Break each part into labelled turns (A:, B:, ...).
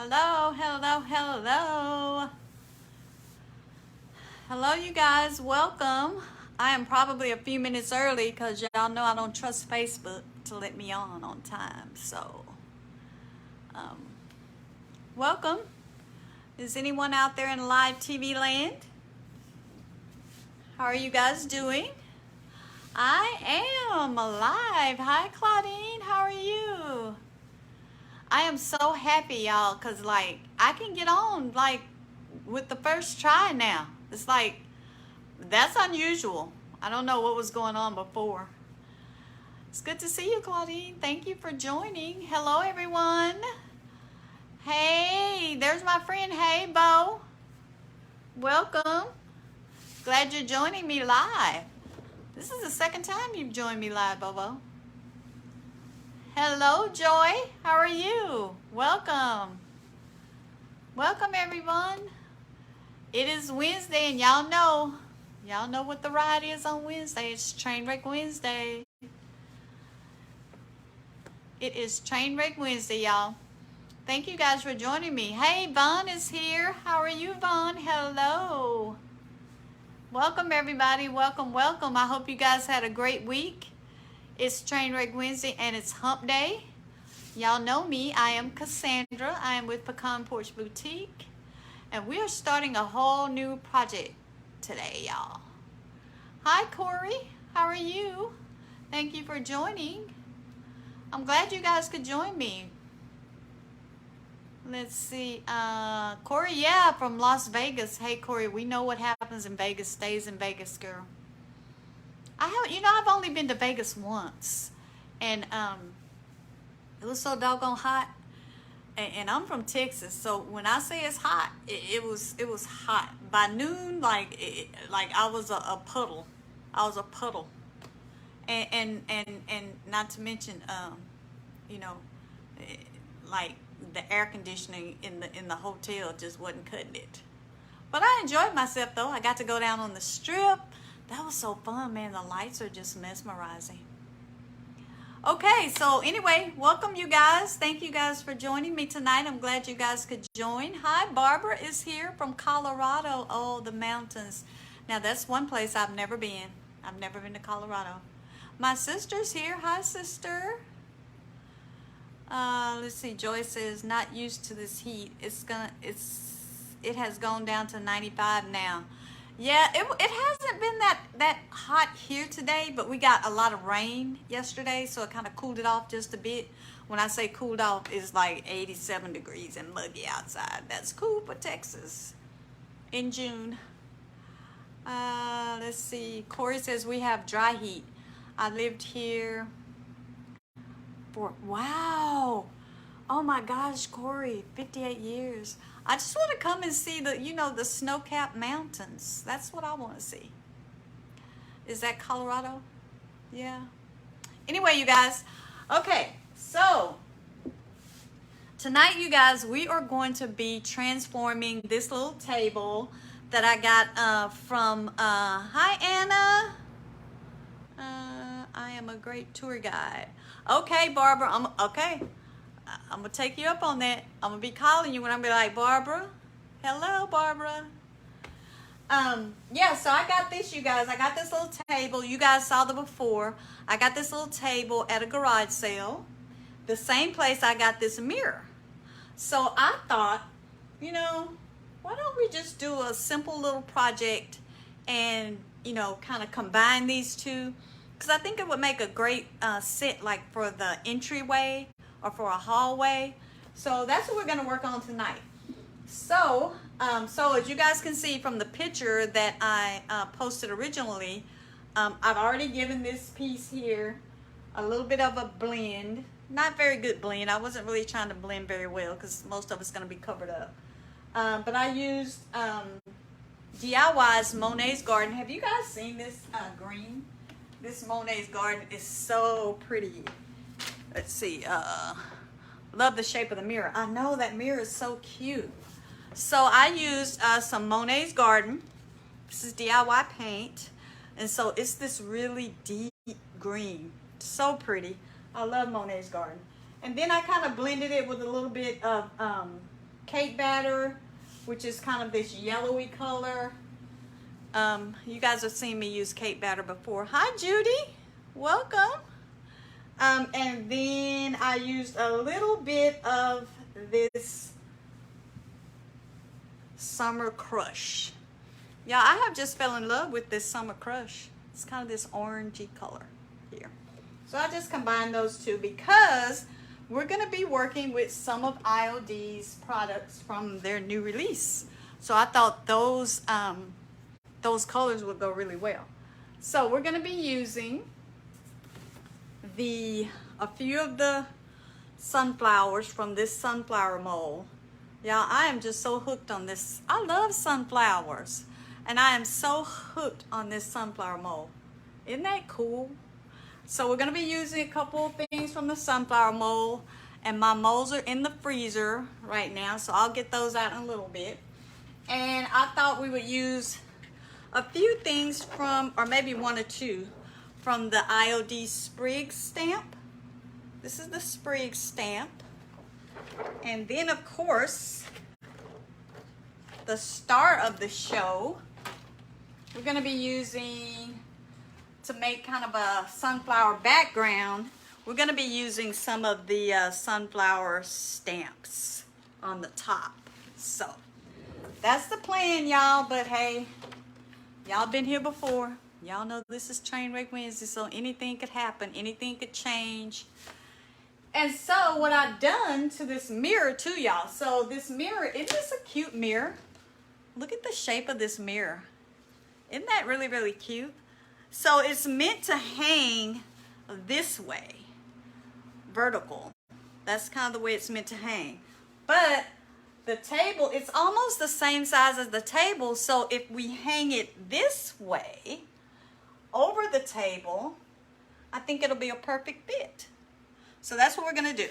A: Hello, hello, hello. Hello, you guys. Welcome. I am probably a few minutes early because y'all know I don't trust Facebook to let me on time. So, um, welcome. Is anyone out there in live TV land? How are you guys doing? I am alive. Hi, Claudine. How are you? I am so happy, y'all, because, like, I can get on, like, with the first try now. It's like, that's unusual. I don't know what was going on before. It's good to see you, Claudine. Thank you for joining. Hello, everyone. Hey, there's my friend. Hey, Bo. Welcome. Glad you're joining me live. This is the second time you've joined me live, Bobo. Hello, Joy. How are you? Welcome. Welcome, everyone. It is Wednesday, and y'all know what the ride is on Wednesday. It's Trainwreck Wednesday. It is Trainwreck Wednesday, y'all. Thank you guys for joining me. Hey, Vaughn is here. How are you, Vaughn? Hello. Welcome, everybody. Welcome, welcome. I hope you guys had a great week. It's Trainwreck Wednesday, and it's Hump Day. Y'all know me. I am Cassandra. I am with Pecan Porch Boutique, and we are starting a whole new project today, y'all. Hi, Corey. How are you? Thank you for joining. I'm glad you guys could join me. Let's see. Corey, yeah, from Las Vegas. Hey, Corey, we know what happens in Vegas stays in Vegas, girl. I've only been to Vegas once, and it was so doggone hot. And I'm from Texas, so when I say it's hot, it was hot. By noon, like I was a puddle. I was a puddle, and not to mention, like the air conditioning in the hotel just wasn't cutting it. But I enjoyed myself though. I got to go down on the strip. That was so fun, man. The lights are just mesmerizing. Okay, so anyway, welcome you guys. Thank you guys for joining me tonight. I'm glad you guys could join. Hi, Barbara is here from Colorado. Oh, the mountains. Now, that's one place I've never been. I've never been to Colorado. My sister's here. Hi, sister. Let's see. Joy says, not used to this heat. It has gone down to 95 now. Yeah, it hasn't been that hot here today, but we got a lot of rain yesterday, so it kind of cooled it off just a bit. When I say cooled off, it's like 87 degrees and muggy outside. That's cool for Texas in June. Let's see. Corey says we have dry heat. I lived here for, wow. Oh my gosh, Corey, 58 years. I just want to come and see the snow-capped mountains. That's what I want to see. Is that Colorado? Yeah. Anyway, you guys. Okay, so tonight, you guys, we are going to be transforming this little table that I got from, hi, Anna. I am a great tour guide. Okay, Barbara, okay. I'm going to take you up on that. I'm going to be calling you when I'm like, Barbara. Hello, Barbara. Yeah, so I got this, you guys. I got this little table. You guys saw the before. I got this little table at a garage sale. The same place I got this mirror. So I thought, why don't we just do a simple little project and, kind of combine these two? Because I think it would make a great set, like for the entryway or for a hallway. So that's what we're going to work on tonight. So as you guys can see from the picture that I posted originally, I've already given this piece here a little bit of a blend. Not very good blend. I wasn't really trying to blend very well because most of it's going to be covered up. But I used DIY's Monet's Garden. Have you guys seen this green? This Monet's Garden is so pretty. Let's see. Love the shape of the mirror. I know that mirror is so cute. So I used some Monet's Garden. This is DIY paint. And so it's this really deep green. So pretty. I love Monet's Garden. And then I kind of blended it with a little bit of cake batter, which is kind of this yellowy color. You guys have seen me use cake batter before. Hi, Judy. Welcome. And then I used a little bit of this Summer Crush. Yeah, I have just fell in love with this Summer Crush. It's kind of this orangey color here. So I just combined those two because we're going to be working with some of IOD's products from their new release. So I thought those colors would go really well. So we're going to be using a few of the sunflowers from this sunflower mold. Y'all, I am just so hooked on this. I love sunflowers. And I am so hooked on this sunflower mold. Isn't that cool? So we're going to be using a couple of things from the sunflower mold. And my molds are in the freezer right now. So I'll get those out in a little bit. And I thought we would use a few things from, or maybe one or two, from the IOD Sprig stamp. This is the Sprig stamp. And then, of course, the star of the show, we're going to be using, to make kind of a sunflower background, we're going to be using some of the sunflower stamps on the top. So that's the plan, y'all. But hey, y'all been here before. Y'all know this is Trainwreck Wednesday, so anything could happen. Anything could change. And so what I've done to this mirror too, y'all. So this mirror, isn't this a cute mirror? Look at the shape of this mirror. Isn't that really, really cute? So it's meant to hang this way, vertical. That's kind of the way it's meant to hang. But the table, it's almost the same size as the table. So if we hang it this way over the table, I think it'll be a perfect fit. So that's what we're gonna do.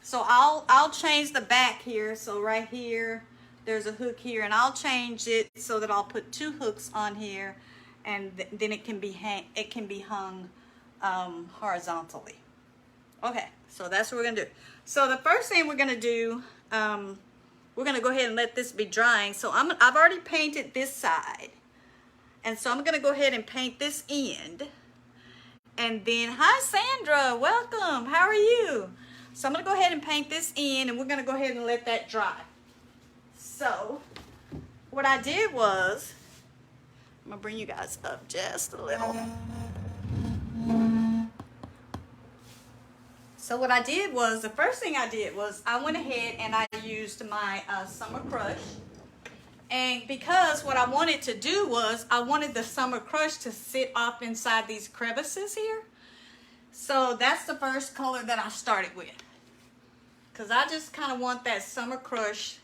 A: So I'll change the back here. So right here, there's a hook here, and I'll change it so that I'll put two hooks on here, and then it can be hung horizontally. Okay, so that's what we're gonna do. So the first thing we're gonna do, we're gonna go ahead and let this be drying. So I've already painted this side, and so I'm gonna go ahead and paint this end. And then, hi Sandra, welcome. How are you? So I'm gonna go ahead and paint this in, and we're gonna go ahead and let that dry. So what I did was, I'm gonna bring you guys up just a little. So what I did was, the first thing I did was I went ahead and I used my Summer Crush. And because what I wanted to do was, I wanted the Summer Crush to sit off inside these crevices here. So that's the first color that I started with. Because I just kind of want that Summer Crush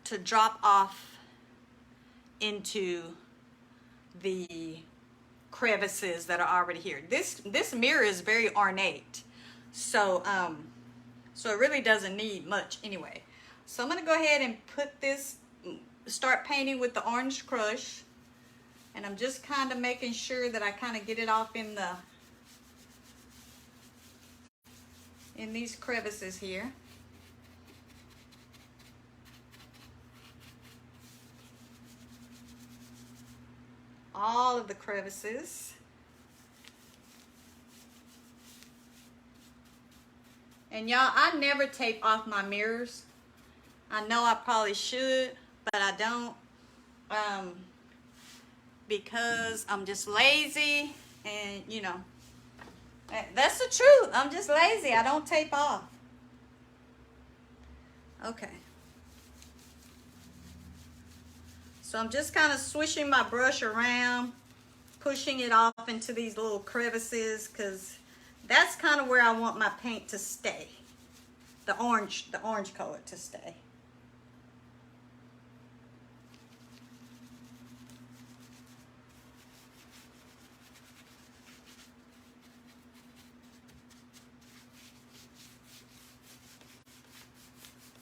A: to drop off into the crevices that are already here. This mirror is very ornate. So, so it really doesn't need much anyway. So I'm going to go ahead and put this, start painting with the Orange Crush, and I'm just kind of making sure that I kind of get it off in these crevices here. All of the crevices. And y'all, I never tape off my mirrors. I know I probably should, but I don't, because I'm just lazy, and you know, that's the truth. I'm just lazy. I don't tape off. Okay. So I'm just kind of swishing my brush around, pushing it off into these little crevices, because that's kind of where I want my paint to stay. The orange color to stay.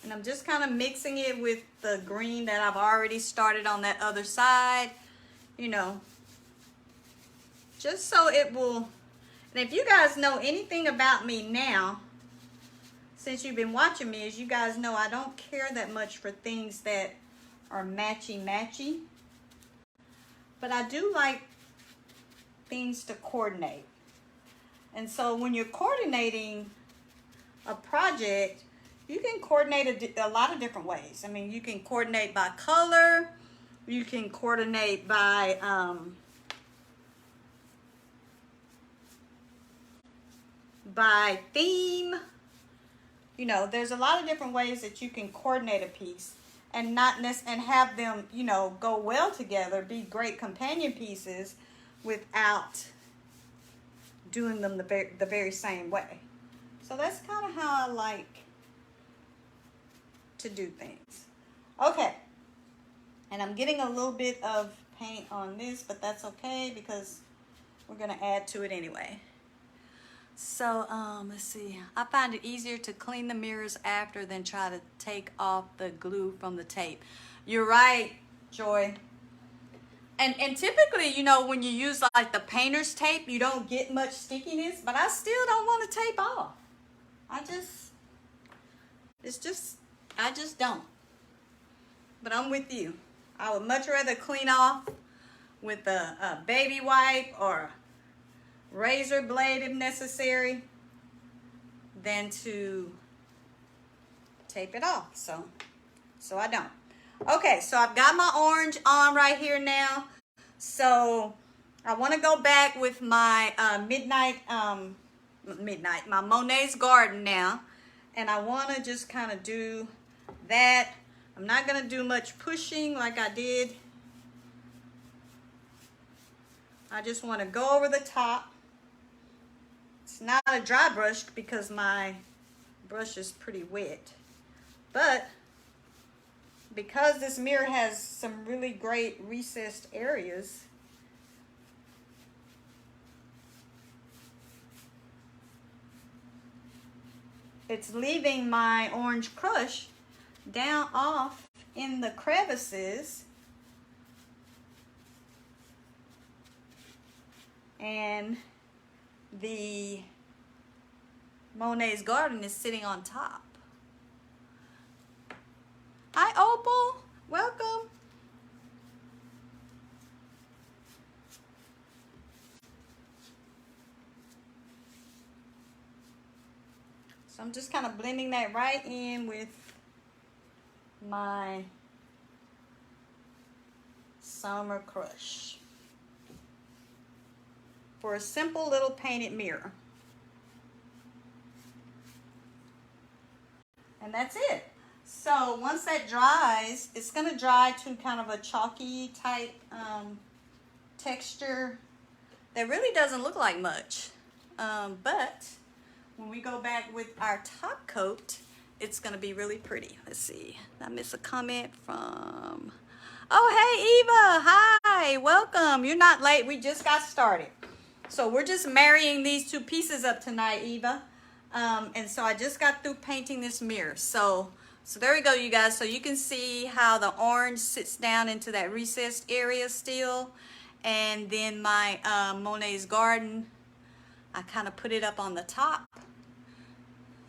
A: And I'm just kind of mixing it with the green that I've already started on that other side, you know, just so it will. And if you guys know anything about me now, since you've been watching me, as you guys know, I don't care that much for things that are matchy-matchy. But I do like things to coordinate. And so when you're coordinating a project, you can coordinate a lot of different ways. I mean, you can coordinate by color. You can coordinate by theme. You know, there's a lot of different ways that you can coordinate a piece and have them, you know, go well together, be great companion pieces without doing them the very same way. So that's kind of how I like to do things. Okay. And I'm getting a little bit of paint on this, but that's okay because we're going to add to it anyway. So, let's see. I find it easier to clean the mirrors after than try to take off the glue from the tape. You're right, Joy. And typically, you know, when you use like the painter's tape, you don't get much stickiness, but I still don't want to tape off. I just don't. But I'm with you. I would much rather clean off with a baby wipe or razor blade if necessary than to tape it off. So I don't. Okay, so I've got my orange on right here now. So I want to go back with my my Monet's Garden now. And I want to just kind of do that. I'm not going to do much pushing like I did. I just want to go over the top. It's not a dry brush because my brush is pretty wet. But because this mirror has some really great recessed areas, it's leaving my orange crush down off in the crevices. And the Monet's Garden is sitting on top. Hi, Opal. Welcome. So I'm just kind of blending that right in with my Summer Crush for a simple little painted mirror. And that's it. So once that dries, it's going to dry to kind of a chalky type texture that really doesn't look like much. But when we go back with our top coat, it's going to be really pretty. Let's see. Did I miss a comment from... Oh, hey, Eva. Hi. Welcome. You're not late. We just got started. So we're just marrying these two pieces up tonight, Eva. And so I just got through painting this mirror. So there we go, you guys. So you can see how the orange sits down into that recessed area still. And then my Monet's Garden, I kind of put it up on the top.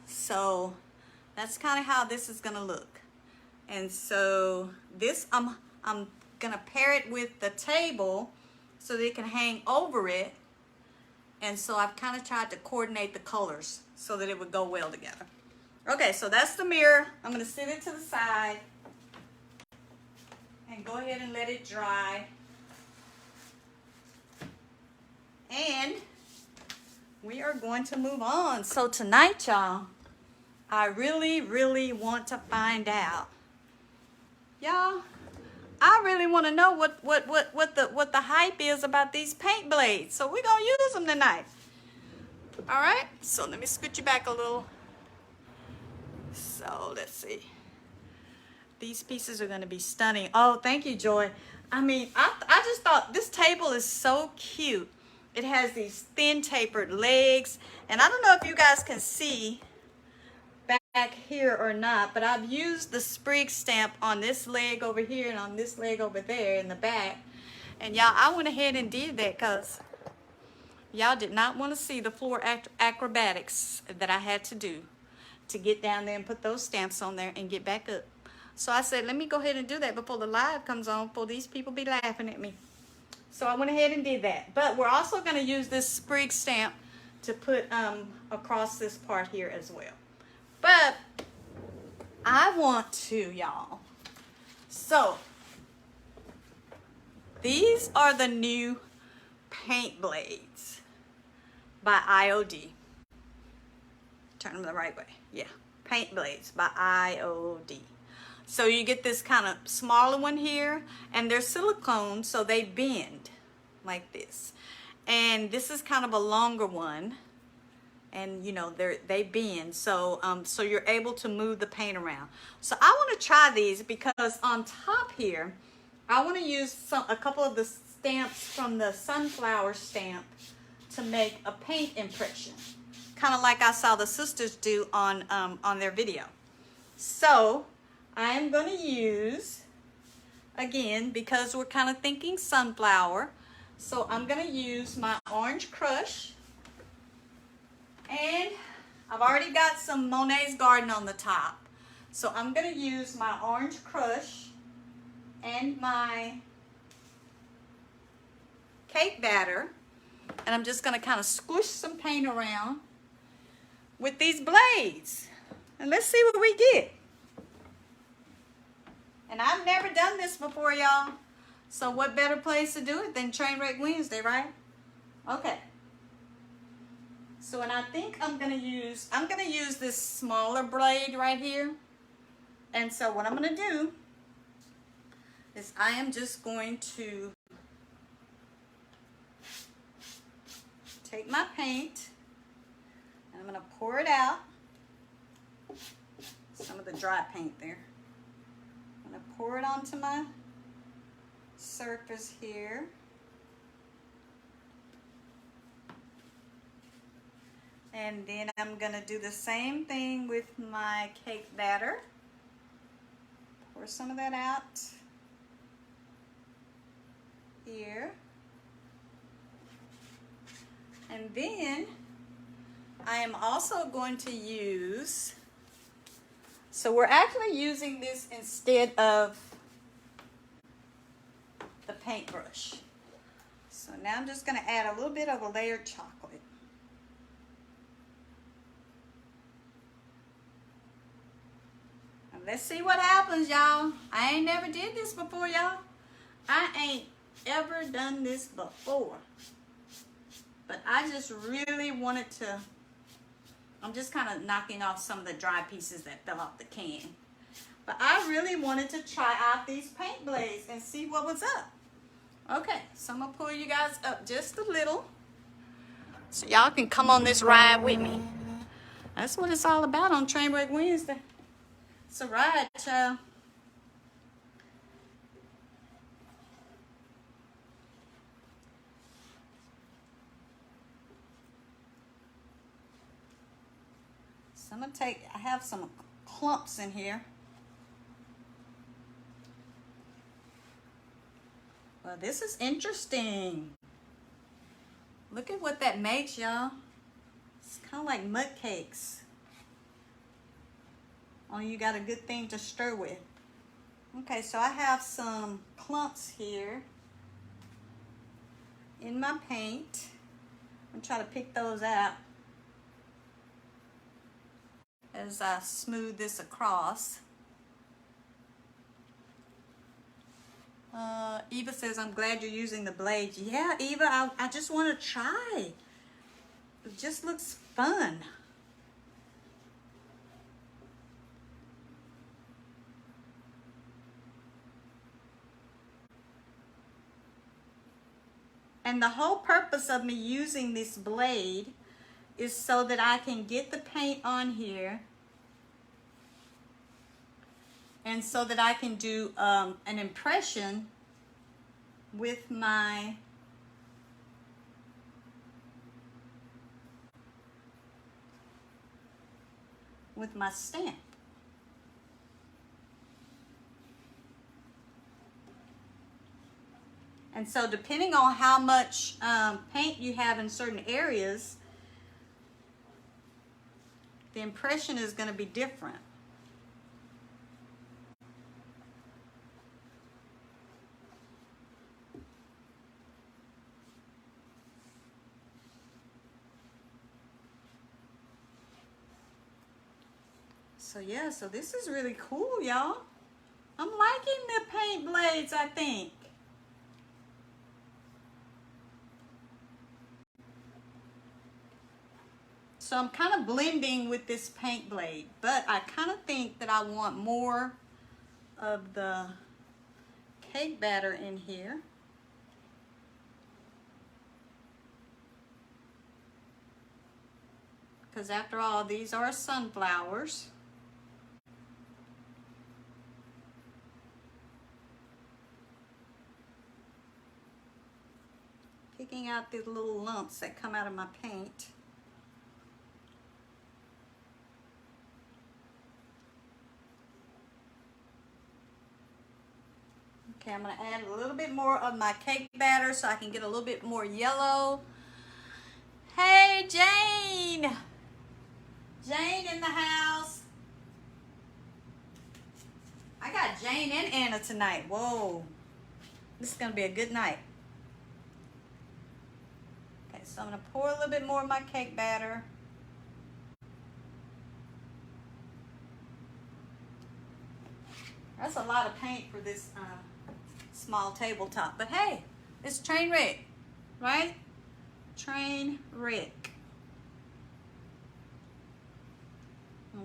A: So that's kind of how this is going to look. And so this, I'm going to pair it with the table so that it can hang over it. And so I've kind of tried to coordinate the colors so that it would go well together. Okay, so that's the mirror. I'm going to sit it to the side and go ahead and let it dry. And we are going to move on. So tonight, y'all, I really, really want to find out. Y'all, I really want to know what the hype is about these paint blades. So we're going to use them tonight. All right, so let me scoot you back a little. So let's see. These pieces are going to be stunning. Oh, thank you, Joy. I mean, I just thought this table is so cute. It has these thin tapered legs. And I don't know if you guys can see back here or not, but I've used the sprig stamp on this leg over here and on this leg over there in the back. And y'all, I went ahead and did that because y'all did not want to see the floor acrobatics that I had to do. to get down there and put those stamps on there and get back up. So I said, let me go ahead and do that before the live comes on, before these people be laughing at me. So I went ahead and did that. But we're also going to use this sprig stamp to put across this part here as well. But I want to, y'all. So these are the new paint blades by IOD. Turn them the right way. Yeah, paint blades by IOD. So you get this kind of smaller one here, and they're silicone, so they bend like this. And this is kind of a longer one, and you know they bend, so so you're able to move the paint around. So I want to try these because on top here, I want to use a couple of the stamps from the sunflower stamp to make a paint impression, kind of like I saw the sisters do on their video. So I am going to use, again, because we're kind of thinking sunflower, so I'm going to use my Orange Crush. And I've already got some Monet's Garden on the top. So I'm going to use my Orange Crush and my cake batter. And I'm just going to kind of squish some paint around with these blades. And let's see what we get. And I've never done this before, y'all. So what better place to do it than Trainwreck Wednesday, right? Okay. So, and I think I'm gonna use this smaller blade right here. And so what I'm gonna do is I am just going to take my paint and I'm gonna pour it out. Some of the dry paint there. I'm gonna pour it onto my surface here. And then I'm gonna do the same thing with my cake batter. Pour some of that out here. And then I am also going to use, so we're actually using this instead of the paintbrush. So now I'm just gonna add a little bit of a layered chocolate. Let's see what happens, y'all. I ain't never did this before, y'all. I ain't ever done this before. But I just really wanted to, I'm just kind of knocking off some of the dry pieces that fell off the can. But I really wanted to try out these paint blades and see what was up. Okay, so I'm gonna pull you guys up just a little so y'all can come on this ride with me. That's what it's all about on Trainwreck Wednesday. It's a ride, child. So I'm gonna I have some clumps in here. Well, this is interesting. Look at what that makes, y'all. It's kind of like mud cakes. Only you got a good thing to stir with. Okay, so I have some clumps here in my paint. I'm trying to pick those out as I smooth this across. Eva says, I'm glad you're using the blades. Yeah, Eva, I just want to try. It just looks fun. And the whole purpose of me using this blade is so that I can get the paint on here and so that I can do an impression with my stamp. And so depending on how much paint you have in certain areas, the impression is going to be different. So yeah, so this is really cool, y'all. I'm liking the paint blades, I think. So I'm kind of blending with this paint blade, but I kind of think that I want more of the cake batter in here. Because after all, these are sunflowers. Picking out these little lumps that come out of my paint. Okay, I'm going to add a little bit more of my cake batter so I can get a little bit more yellow. Hey, Jane! Jane in the house. I got Jane and Anna tonight. Whoa. This is going to be a good night. Okay, so I'm going to pour a little bit more of my cake batter. That's a lot of paint for this small tabletop. But hey, it's train wreck, right? Train wreck.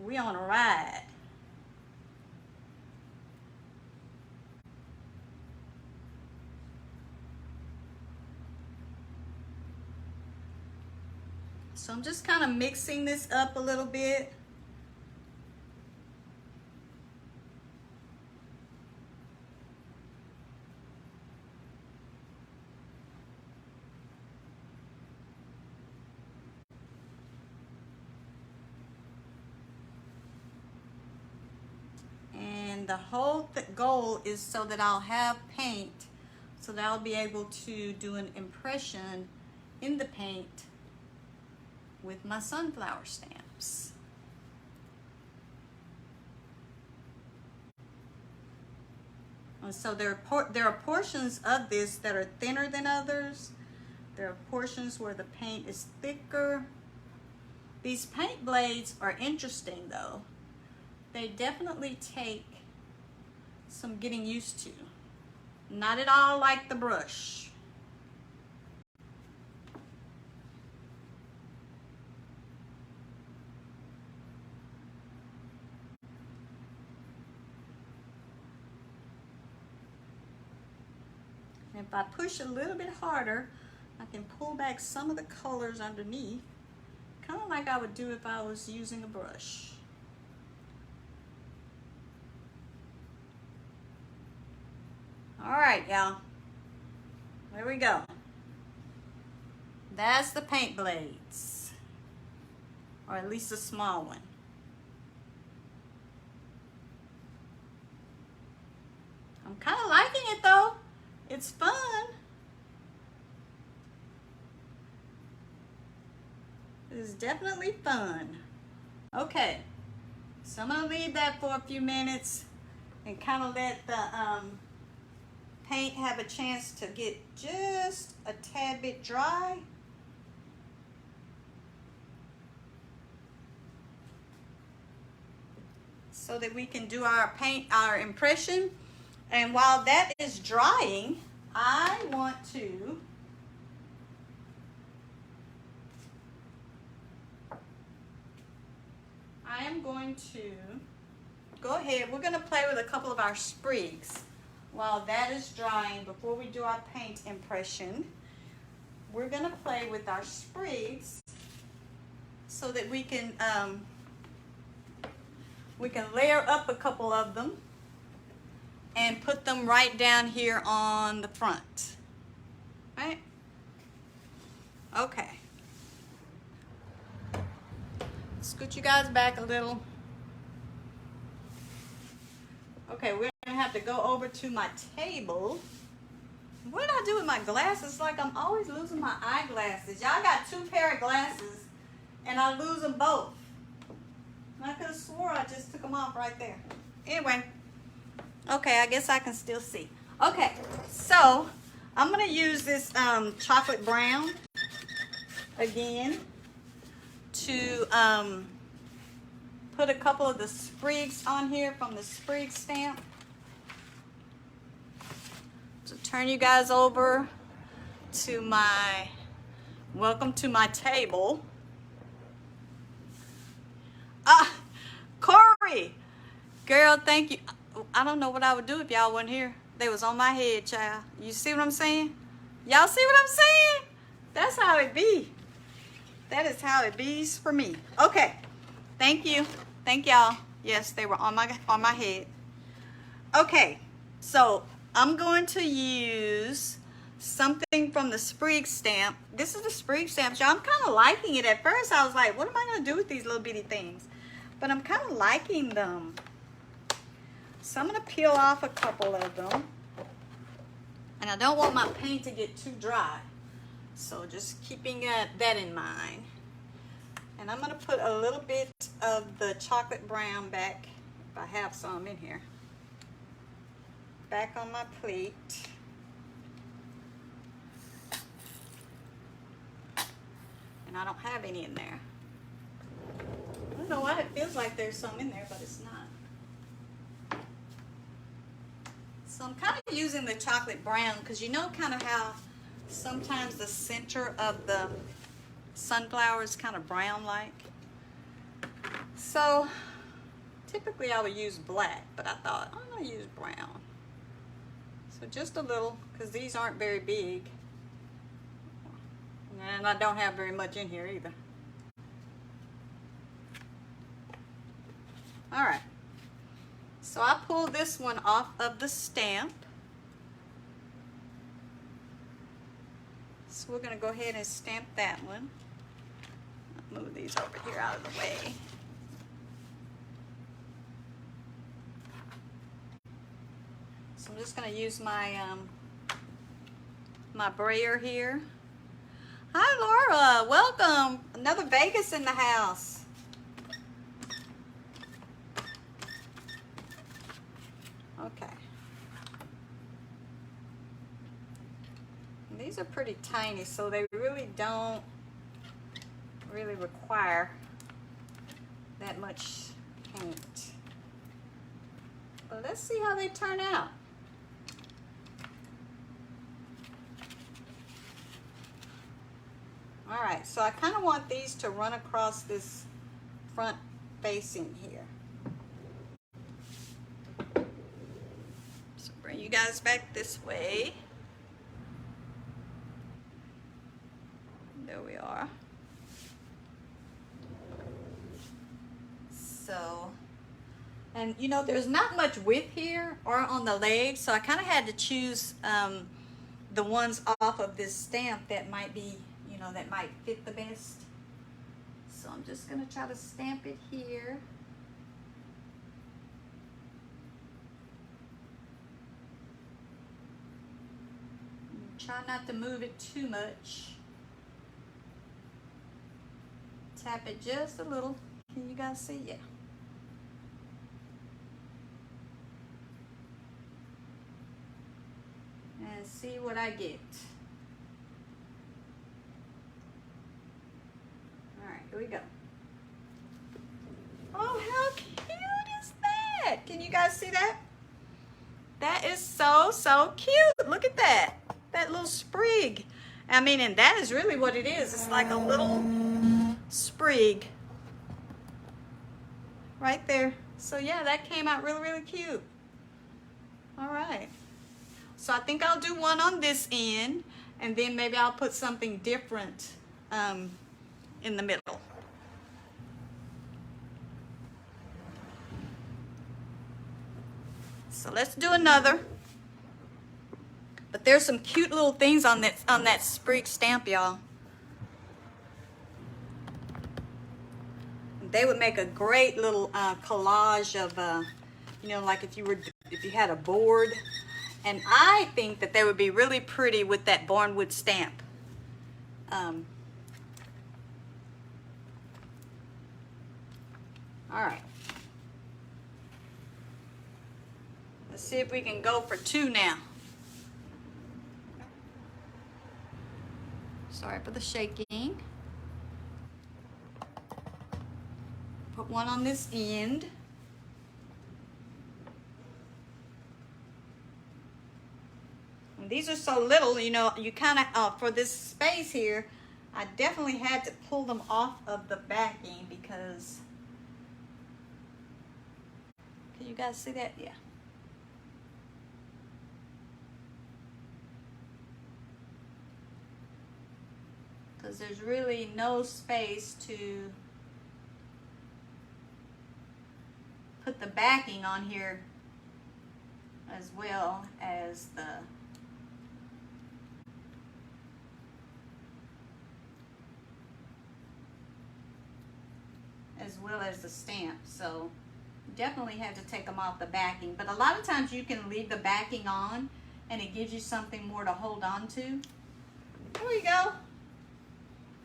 A: We on a ride. So I'm just kind of mixing this up a little bit. And the whole goal is so that I'll have paint, so that I'll be able to do an impression in the paint with my sunflower stamps. And so there are portions of this that are thinner than others. There are portions where the paint is thicker. These paint blades are interesting though. They definitely take some getting used to. Not at all like the brush. And if I push a little bit harder, I can pull back some of the colors underneath, kind of like I would do if I was using a brush. All right, y'all. There we go. That's the paint blades, or at least a small one. I'm kind of liking it though. It's fun. It is definitely fun. Okay, so I'm gonna leave that for a few minutes and kind of let the paint have a chance to get just a tad bit dry. So that we can do our impression. And while that is drying, I am going to go ahead. We're going to play with a couple of our sprigs. While that is drying, before we do our paint impression, we're going to play with our sprigs so that we can layer up a couple of them and put them right down here on the front. Right? Okay. Scoot you guys back a little. Okay, we're gonna have to go over to my table. What did I do with my glasses? Like I'm always losing my eyeglasses. Y'all got 2 pair of glasses and I lose them both. I could have swore I just took them off right there. Anyway, okay, I guess I can still see. Okay, so I'm gonna use this chocolate brown again to put a couple of the sprigs on here from the sprig stamp. So turn you guys over to my, welcome to my table. Ah, Corey, girl, thank you. I don't know what I would do if y'all weren't here. They was on my head, child. You see what I'm saying? Y'all see what I'm saying? That's how it be. That is how it bees for me. Okay, thank you. Thank y'all. Yes, they were on my head. Okay, so I'm going to use something from the sprig stamp. This is the sprig stamp, y'all. I'm kind of liking it. At first, I was like, what am I going to do with these little bitty things? But I'm kind of liking them. So I'm going to peel off a couple of them. And I don't want my paint to get too dry. So just keeping that in mind. And I'm going to put a little bit of the chocolate brown back, if I have some in here, back on my plate. And I don't have any in there. I don't know why it feels like there's some in there, but it's not. So I'm kind of using the chocolate brown because you know kind of how sometimes the center of the sunflower is kind of brown like. So typically I would use black, but I thought I'm going to use brown. So just a little, because these aren't very big. And I don't have very much in here either. All right. So I pulled this one off of the stamp. So we're going to go ahead and stamp that one. I'll move these over here out of the way. So I'm just going to use my my brayer here. Hi Laura, welcome. Another Vegas in the house. Okay. And these are pretty tiny, so they really don't really require that much paint. But let's see how they turn out. All right, so I kind of want these to run across this front facing here. So bring you guys back this way. There we are. So, and you know, there's not much width here or on the legs, so I kind of had to choose the ones off of this stamp that might be, you know, that might fit the best. So I'm just gonna try to stamp it here. Try not to move it too much. Tap it just a little. Can you guys see? Yeah. And see what I get. All right, here we go. Oh, how cute is that? Can you guys see that? That is so, so cute. Look at that. That little sprig. I mean, and that is really what it is. It's like a little sprig right there. So yeah, that came out really, really cute. All right. So I think I'll do one on this end, and then maybe I'll put something different in the middle. So let's do another. But there's some cute little things on that sprig stamp, y'all. They would make a great little collage of, you know, like if you had a board. And I think that they would be really pretty with that barnwood stamp. All right. Let's see if we can go for 2 now. Sorry for the shaking. Put one on this end. And these are so little, you know, you kind of, for this space here, I definitely had to pull them off of the backing because, can you guys see that? Yeah. Because there's really no space to put the backing on here as well as the stamp. So definitely had to take them off the backing, but a lot of times you can leave the backing on and it gives you something more to hold on to. There we go.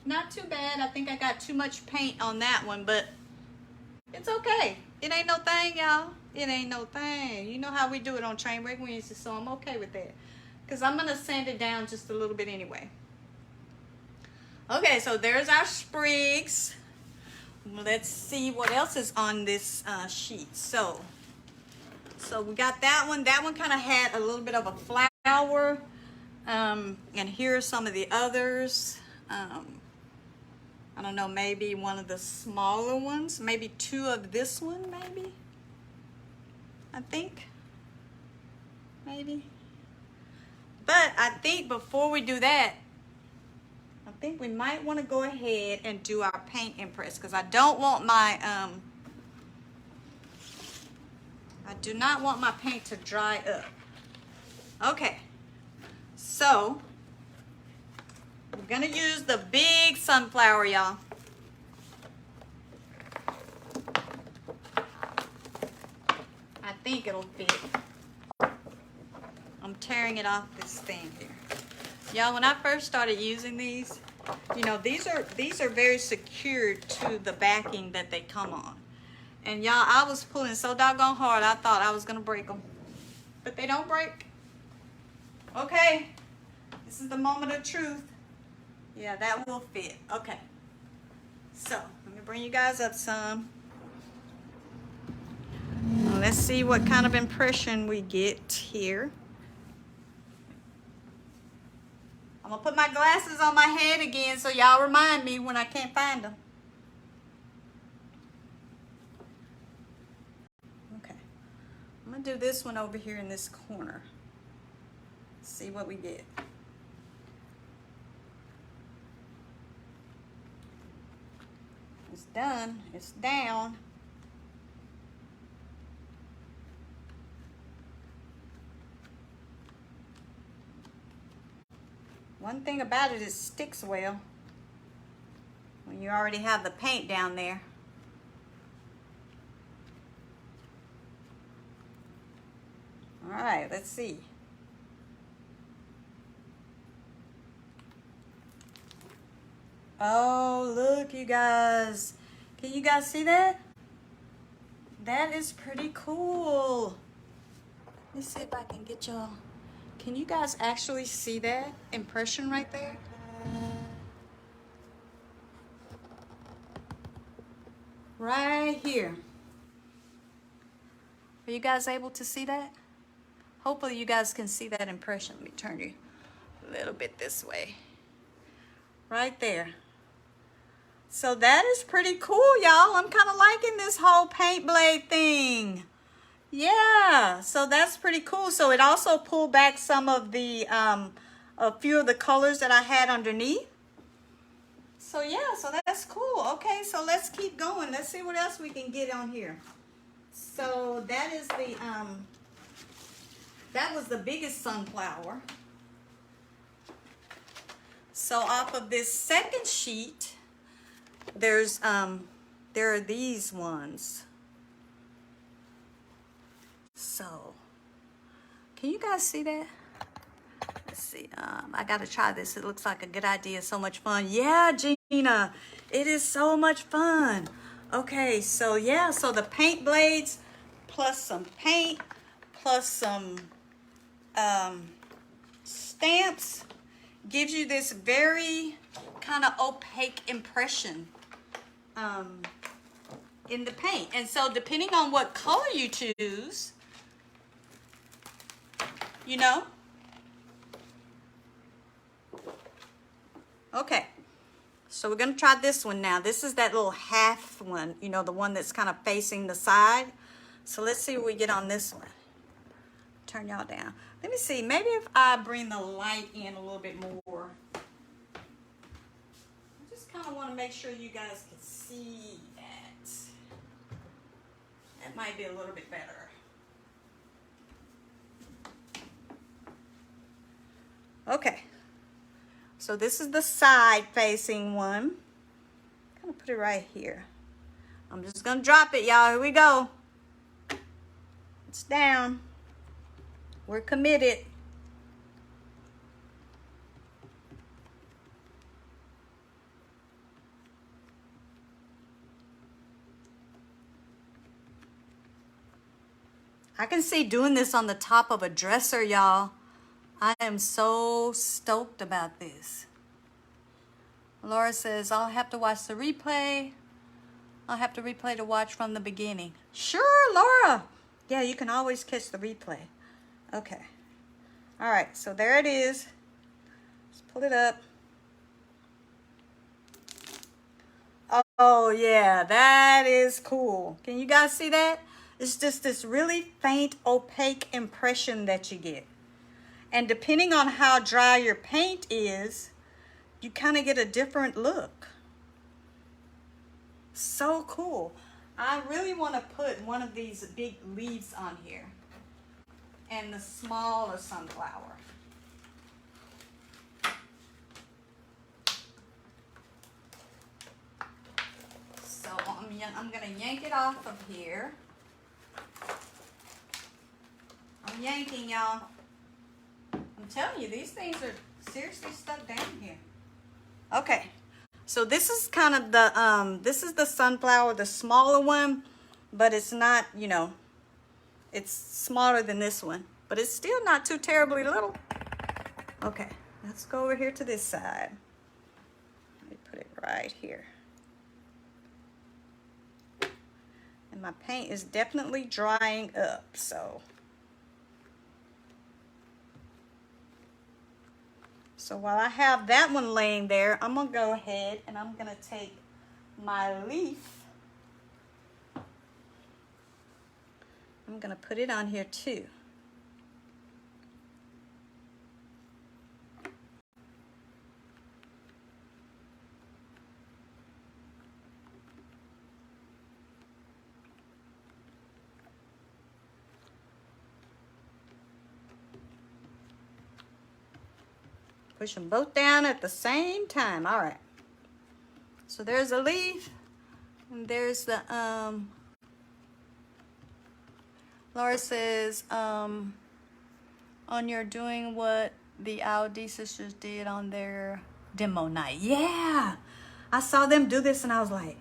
A: Not too bad. I think I got too much paint on that one, but it's okay. It ain't no thing, y'all. It ain't no thing. You know how we do it on train wreck Wednesday, so I'm okay with that. Because I'm going to sand it down just a little bit anyway. Okay, so there's our sprigs. Let's see what else is on this sheet. So we got that one. That one kind of had a little bit of a flower. And here are some of the others. I don't know, maybe one of the smaller ones, maybe 2 of this one, maybe. I think, maybe. But I think before we do that, I think we might want to go ahead and do our paint impress because I don't want my, I do not want my paint to dry up. Okay, so we're gonna use the big sunflower, y'all. I think it'll fit. I'm tearing it off this thing here. Y'all, when I first started using these, you know, these are very secured to the backing that they come on. And y'all, I was pulling so doggone hard, I thought I was gonna break them. But they don't break. Okay, this is the moment of truth. Yeah, that will fit. Okay. So, let me bring you guys up some. Now, let's see what kind of impression we get here. I'm going to put my glasses on my head again so y'all remind me when I can't find them. Okay. I'm going to do this one over here in this corner. See what we get. It's done. It's down. One thing about it is it sticks well when you already have the paint down there. All right, let's see. Oh, look, you guys. Can you guys see that? That is pretty cool. Let me see if I can get y'all. Can you guys actually see that impression right there? Right here. Are you guys able to see that? Hopefully you guys can see that impression. Let me turn you a little bit this way. Right there. So that is pretty cool, y'all. I'm kind of liking this whole paint blade thing. Yeah, so that's pretty cool. So it also pulled back some of the, a few of the colors that I had underneath. So yeah, so that's cool. Okay, so let's keep going. Let's see what else we can get on here. So that is the, that was the biggest sunflower. So off of this second sheet, there's, there are these ones. So, can you guys see that? Let's see. I got to try this. It looks like a good idea. So much fun. Yeah, Gina, it is so much fun. Okay, so yeah, so the paint blades plus some paint plus some stamps gives you this very kind of opaque impression in the paint. And so depending on what color you choose, you know. Okay, so we're gonna try this one now. This is that little half one, you know, the one that's kind of facing the side. So let's see what we get on this one. Turn y'all down. Let me see, maybe if I bring the light in a little bit more. I just kind of want to make sure you guys can see that. That might be a little bit better. Okay. So this is the side facing one. I'm gonna put it right here. I'm just gonna drop it, y'all. Here we go. It's down. We're committed. I can see doing this on the top of a dresser, y'all. I am so stoked about this. Laura says, I'll have to watch the replay. I'll have to replay to watch from the beginning. Sure, Laura. Yeah, you can always catch the replay. Okay. All right, so there it is. Let's pull it up. Oh, yeah, that is cool. Can you guys see that? It's just this really faint, opaque impression that you get. And depending on how dry your paint is, you kind of get a different look. So cool. I really want to put one of these big leaves on here and the smaller sunflower. So I'm going to yank it off of here. I'm yanking, y'all. I'm telling you, these things are seriously stuck down here. Okay, so this is kind of the, this is the sunflower, the smaller one, but it's not, you know, it's smaller than this one, but it's still not too terribly little. Okay, let's go over here to this side. Let me put it right here. And my paint is definitely drying up, so. So while I have that one laying there, I'm gonna go ahead and I'm gonna take my leaf. I'm gonna put it on here too. Push them both down at the same time. All right. So there's a leaf, and there's the, Laura says, on your doing what the IOD sisters did on their demo night. Yeah, I saw them do this, and I was like,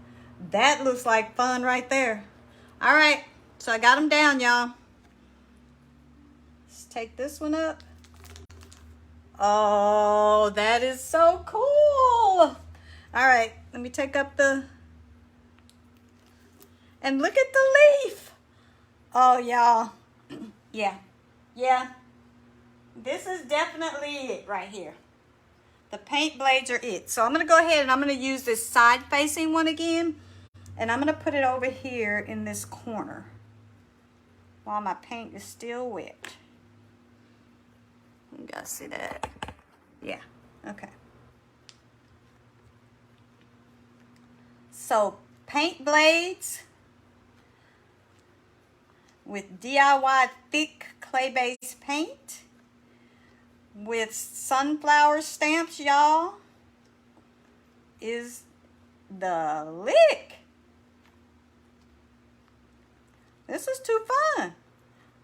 A: that looks like fun right there. All right, so I got them down, y'all. Let's take this one up. Oh, that is so cool. All right, let me take up the, and look at the leaf. Oh, y'all. Yeah. This is definitely it right here. The paint blades are it. So I'm going to go ahead and I'm going to use this side facing one again. And I'm going to put it over here in this corner while my paint is still wet. You guys see that? Yeah, okay. So paint blades with DIY thick clay-based paint with sunflower stamps, y'all, is the lick. This is too fun.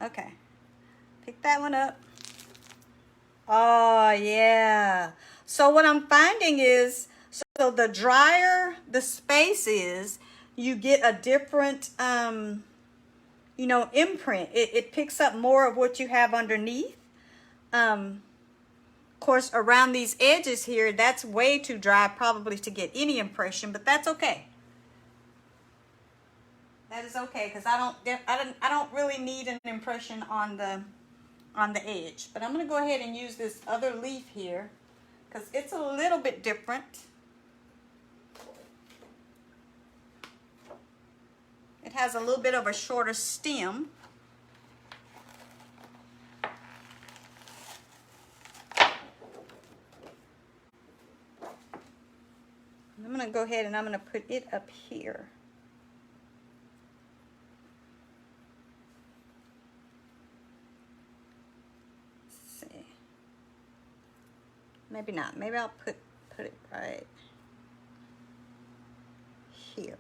A: Okay, pick that one up. Oh, yeah. So what I'm finding is, so the drier the space is, you get a different, you know, imprint. It picks up more of what you have underneath. Of course, around these edges here, that's way too dry probably to get any impression, but that's okay. That is okay, because I don't really need an impression on the edge. But I'm going to go ahead and use this other leaf here because it's a little bit different. It has a little bit of a shorter stem. I'm going to go ahead and I'm going to put it up here. Maybe not. Maybe I'll put it right here.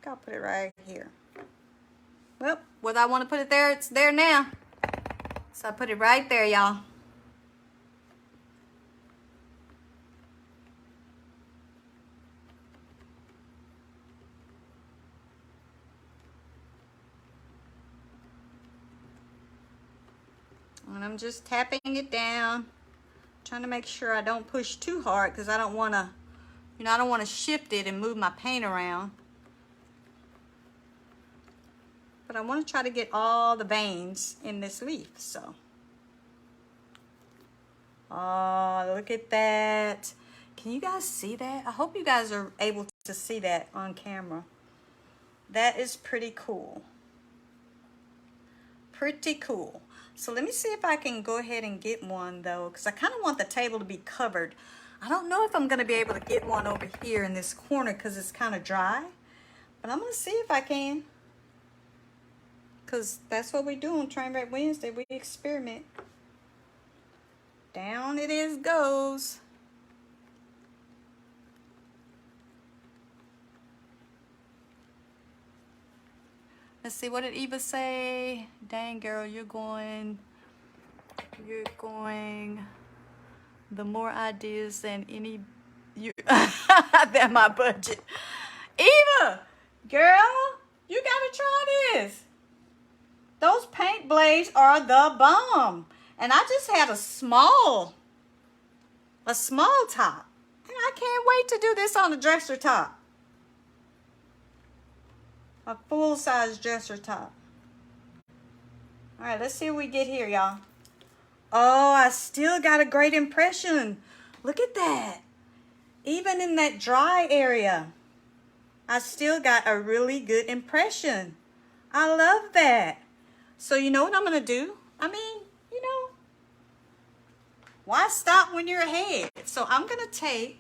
A: I'll put it right here. Well, whether I want to put it there, it's there now. So I put it right there, y'all. And I'm just tapping it down. Trying to make sure I don't push too hard because I don't want to, you know, I don't want to shift it and move my paint around. But I want to try to get all the veins in this leaf, so. Oh, look at that. Can you guys see that? I hope you guys are able to see that on camera. That is pretty cool. Pretty cool. So let me see if I can go ahead and get one though, because I kind of want the table to be covered. I don't know if I'm going to be able to get one over here in this corner because it's kind of dry. But I'm going to see if I can. Because that's what we do on Trainwreck Wednesday. We experiment. Down it is goes. Let's see, what did Eva say? Dang, girl, you're going the more ideas than any, than my budget. Eva, girl, you gotta try this. Those paint blades are the bomb. And I just had a small top. And I can't wait to do this on a dresser top. A full-size dresser top. All right, let's see what we get here, y'all. Oh, I still got a great impression. Look at that. Even in that dry area, I still got a really good impression. I love that. So you know what I'm going to do? I mean, you know, why stop when you're ahead? So I'm going to take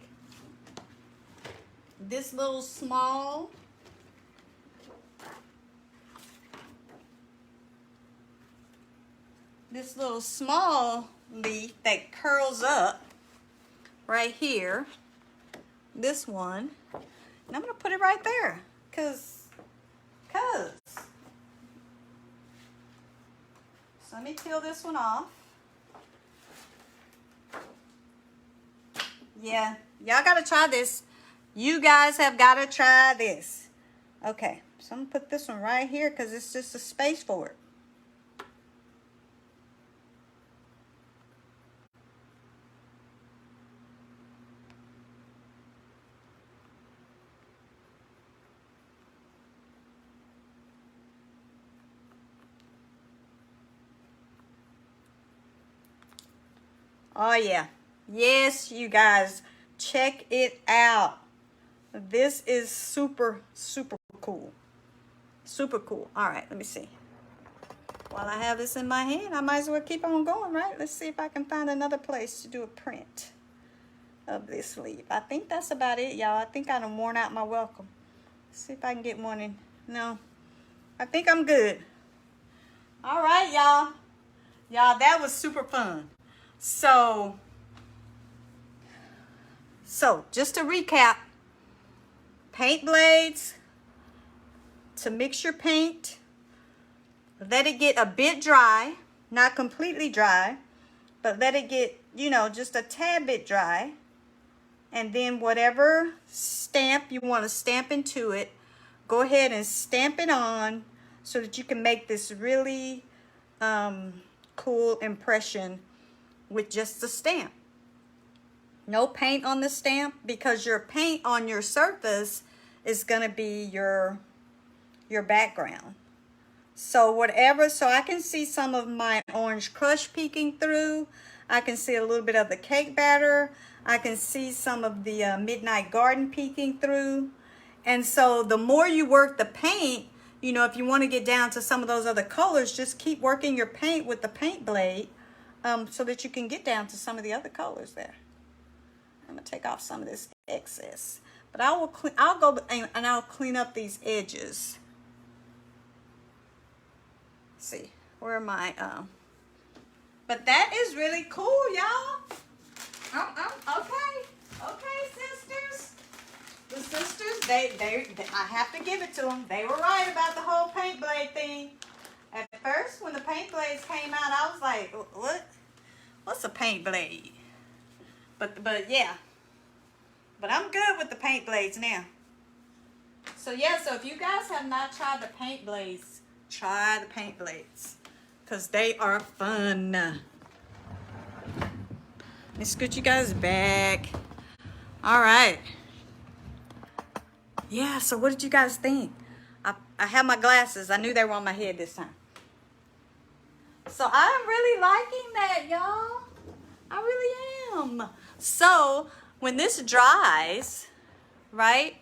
A: this little small leaf that curls up right here, this one, and I'm going to put it right there because so let me peel this one off. Yeah, y'all got to try this. You guys have got to try this. Okay, so I'm going to put this one right here because it's just a space for it. Oh yeah, yes, you guys, check it out. This is super cool. Super cool. All right, let me see. While I have this in my hand, I might as well keep on going, right? Let's see if I can find another place to do a print of this leaf. I think that's about it, y'all. I think I done worn out my welcome. Let's see if I can get one in. No, I think I'm good. All right, y'all. Y'all, that was super fun. So just to recap, paint blades, to mix your paint, let it get a bit dry, not completely dry, but let it get, you know, just a tad bit dry. And then whatever stamp you want to stamp into it, go ahead and stamp it on so that you can make this really cool impression with just the stamp. No paint on the stamp, because your paint on your surface is going to be your background. So whatever, so I can see some of my orange crush peeking through. I can see a little bit of the cake batter. I can see some of the Midnight Garden peeking through. And so the more you work the paint, you know, if you want to get down to some of those other colors, just keep working your paint with the paint blade so that you can get down to some of the other colors there. I'm going to take off some of this excess. But I'll go and I'll clean up these edges. Let's see, where am I? But that is really cool, y'all. Okay, sisters. The sisters, they, I have to give it to them. They were right about the whole paint blade thing. At first, when the paint blades came out, I was like, what? What's a paint blade? But yeah. But I'm good with the paint blades now. So yeah, so if you guys have not tried the paint blades, try the paint blades, because they are fun. Let me scoot you guys back. All right. Yeah, so what did you guys think? I have my glasses. I knew they were on my head this time. So I'm really liking that, y'all. I really am. So when this dries, right,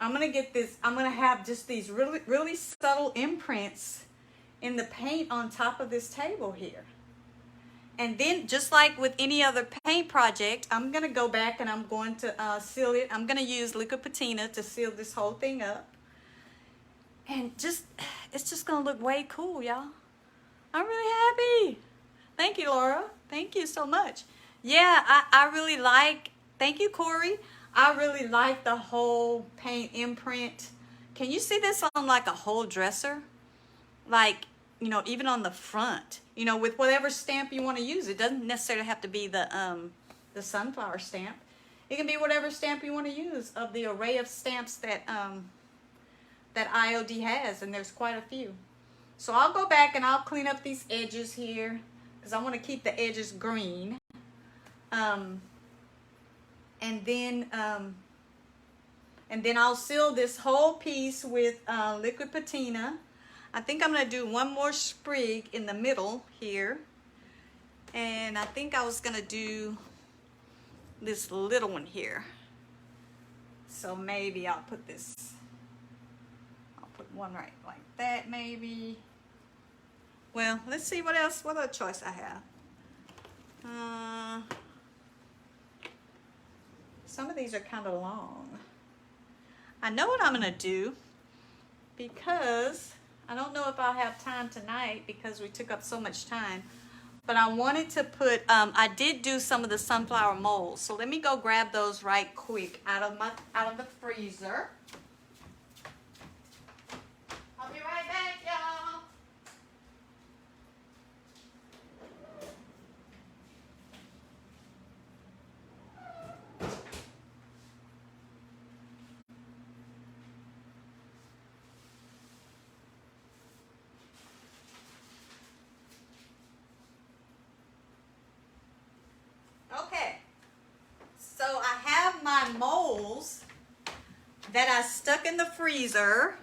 A: I'm going to get this, I'm going to have just these really, really subtle imprints in the paint on top of this table here. And then just like with any other paint project, I'm going to go back and I'm going to seal it. I'm going to use liquid patina to seal this whole thing up. And just, it's just going to look way cool, y'all. I'm really happy. Thank you, Laura. Thank you so much. Yeah, I really like, thank you, Corey. I really like the whole paint imprint. Can you see this on like a whole dresser? Like, you know, even on the front, you know, with whatever stamp you want to use. It doesn't necessarily have to be the sunflower stamp. It can be whatever stamp you want to use of the array of stamps that that IOD has, and there's quite a few. So I'll go back and I'll clean up these edges here because I want to keep the edges green. And then I'll seal this whole piece with liquid patina. I think I'm going to do one more sprig in the middle here. And I think I was going to do this little one here. So maybe I'll put this, I'll put one right like that maybe. Well, let's see what else, what other choice I have. Some of these are kind of long. I know what I'm going to do because I don't know if I'll have time tonight because we took up so much time. But I wanted to put, I did do some of the sunflower molds. So let me go grab those right quick out of the freezer. I'll be right back, y'all. Okay, so I have my molds that I stuck in the freezer.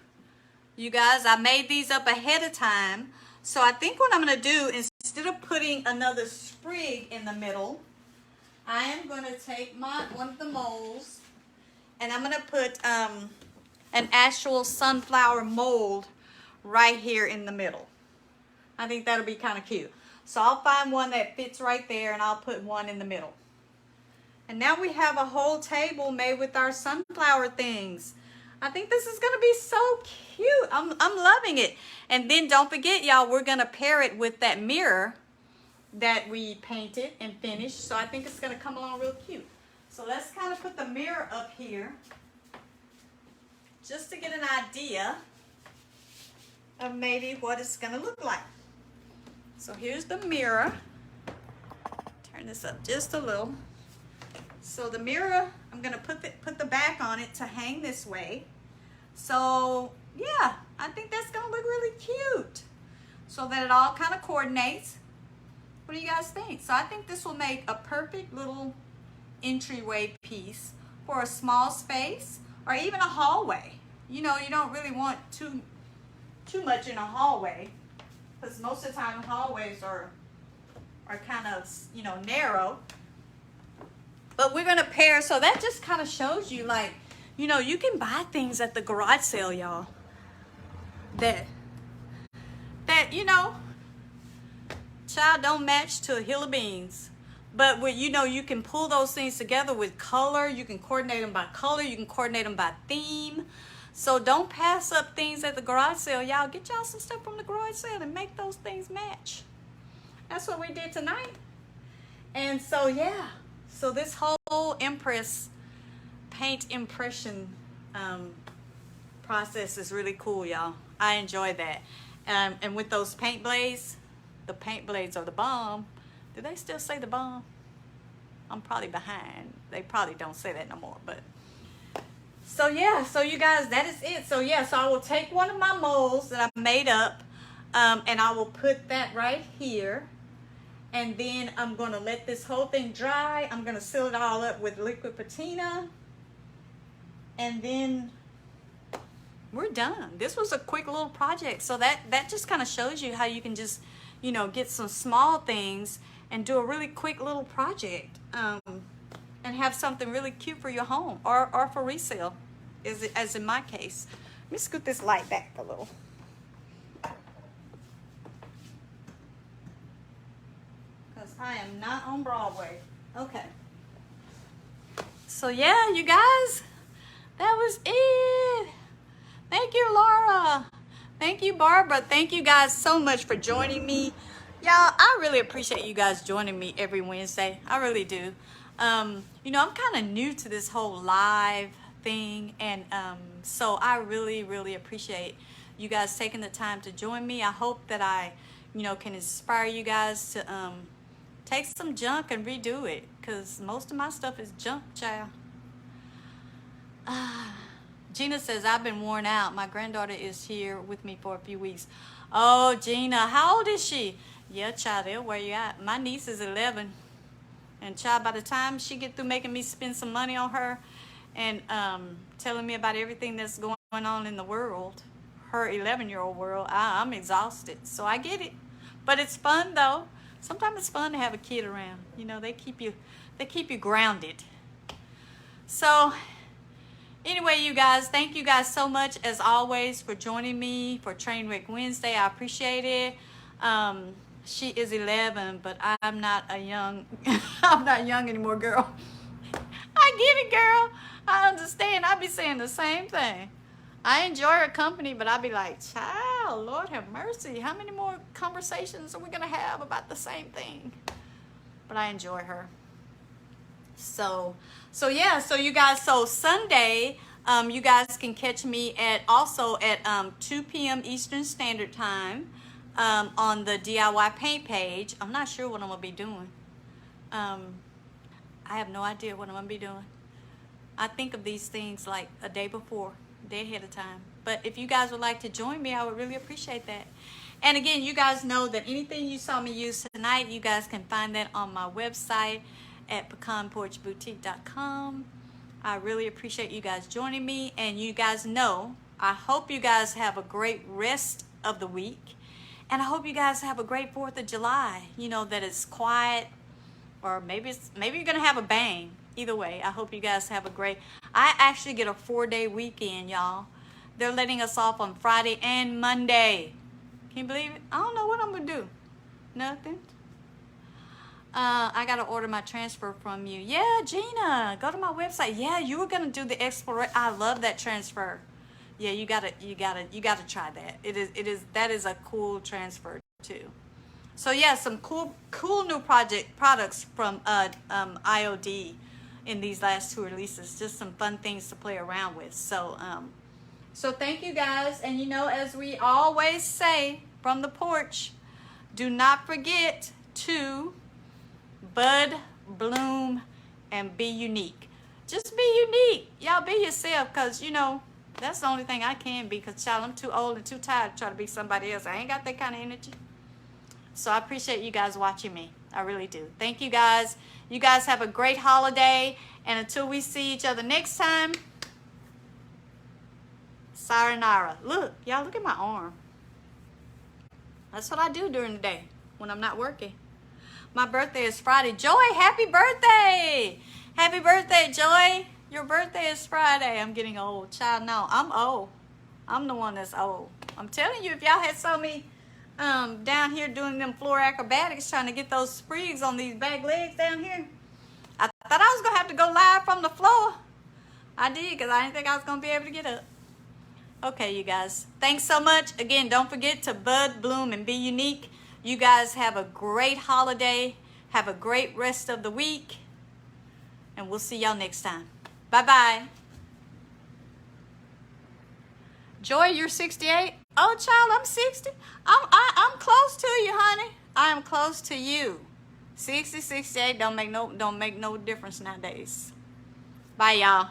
A: You guys, I made these up ahead of time. So I think what I'm going to do, instead of putting another sprig in the middle, I am going to take one of the molds and I'm going to put an actual sunflower mold right here in the middle. I think that'll be kind of cute. So I'll find one that fits right there and I'll put one in the middle. And now we have a whole table made with our sunflower things. I think this is going to be so cute. I'm loving it. And then don't forget, y'all, we're going to pair it with that mirror that we painted and finished. So I think it's going to come along real cute. So let's kind of put the mirror up here just to get an idea of maybe what it's going to look like. So here's the mirror. Turn this up just a little So the mirror, I'm gonna put the back on it to hang this way. So yeah, I think that's gonna look really cute. So that it all kind of coordinates. What do you guys think? So I think this will make a perfect little entryway piece for a small space or even a hallway. You know, you don't really want too much in a hallway, because most of the time hallways are kind of, you know, narrow. But we're gonna pair, so that just kind of shows you, like, you know, you can buy things at the garage sale, y'all, that you know, child, don't match to a hill of beans. But with, you know, you can pull those things together with color. You can coordinate them by color. You can coordinate them by theme. So don't pass up things at the garage sale, y'all. Get y'all some stuff from the garage sale and make those things match. That's what we did tonight. And so yeah, so this whole paint impression process is really cool, y'all. I enjoy that. And with those paint blades, the paint blades are the bomb. Do they still say the bomb? I'm probably behind. They probably don't say that no more. But so yeah, so you guys, that is it. So yeah, so I will take one of my molds that I made up, and I will put that right here. And then I'm gonna let this whole thing dry. I'm gonna seal it all up with liquid patina. And then we're done. This was a quick little project. So that just kind of shows you how you can just, you know, get some small things and do a really quick little project, and have something really cute for your home or for resale, as in my case. Let me scoot this light back a little. Because I am not on Broadway. Okay. So yeah, you guys, that was it. Thank you, Laura. Thank you, Barbara. Thank you guys so much for joining me. Y'all, I really appreciate you guys joining me every Wednesday. I really do. You know, I'm kind of new to this whole live thing. And so I really, really appreciate you guys taking the time to join me. I hope that I, you know, can inspire you guys to take some junk and redo it. Because most of my stuff is junk, child. Gina says, I've been worn out. My granddaughter is here with me for a few weeks. Oh, Gina, how old is she? Yeah, child, they'll wear you out. My niece is 11. And child, by the time she get through making me spend some money on her and telling me about everything that's going on in the world, her 11-year-old world, I'm exhausted. So I get it. But it's fun, though. Sometimes it's fun to have a kid around. You know, they keep you grounded. So anyway, you guys, thank you guys so much, as always, for joining me for Trainwreck Wednesday. I appreciate it. She is 11, but I'm not young anymore, girl. I get it, girl. I understand. I be saying the same thing. I enjoy her company, but I be like, child, Lord have mercy. How many more conversations are we going to have about the same thing? But I enjoy her. So yeah, so you guys, so Sunday, you guys can catch me at 2 p.m. Eastern Standard Time on the DIY paint page. I'm not sure what I'm gonna be doing. I have no idea what I'm gonna be doing. I think of these things like a day before, a day ahead of time. But if you guys would like to join me, I would really appreciate that. And again, you guys know that anything you saw me use tonight, you guys can find that on my website at pecanporchboutique.com. I really appreciate you guys joining me. And you guys know, I hope you guys have a great rest of the week. And I hope you guys have a great 4th of July. You know, that it's quiet, or maybe you're going to have a bang. Either way, I hope you guys have a great... I actually get a 4-day weekend, y'all. They're letting us off on Friday and Monday. Can you believe it? I don't know what I'm going to do. Nothing. I got to order my transfer from you. Yeah, Gina, go to my website. Yeah, you were going to do the exploration. I love that transfer. Yeah, you got to try that. That is a cool transfer too. So yeah, some cool new products from IOD in these last 2 releases. Just some fun things to play around with. So thank you guys. And you know, as we always say from the porch, do not forget to bud, bloom, and be unique. Just be unique. Y'all be yourself, because, you know, that's the only thing I can be, because, child, I'm too old and too tired to try to be somebody else. I ain't got that kind of energy. So I appreciate you guys watching me. I really do. Thank you guys. You guys have a great holiday. And until we see each other next time, sayonara. Look, y'all, look at my arm. That's what I do during the day when I'm not working. My birthday is Friday. Joy, happy birthday. Happy birthday, Joy. Your birthday is Friday. I'm getting old. Child, no, I'm old. I'm the one that's old. I'm telling you, if y'all had saw me down here doing them floor acrobatics, trying to get those sprigs on these back legs down here, I thought I was going to have to go live from the floor. I did, because I didn't think I was going to be able to get up. Okay, you guys. Thanks so much. Again, don't forget to bud, bloom, and be unique. You guys have a great holiday. Have a great rest of the week. And we'll see y'all next time. Bye-bye. Joy, you're 68? Oh, child, I'm 60. I'm close to you, honey. I am close to you. 60, 68 don't make no difference nowadays. Bye, y'all.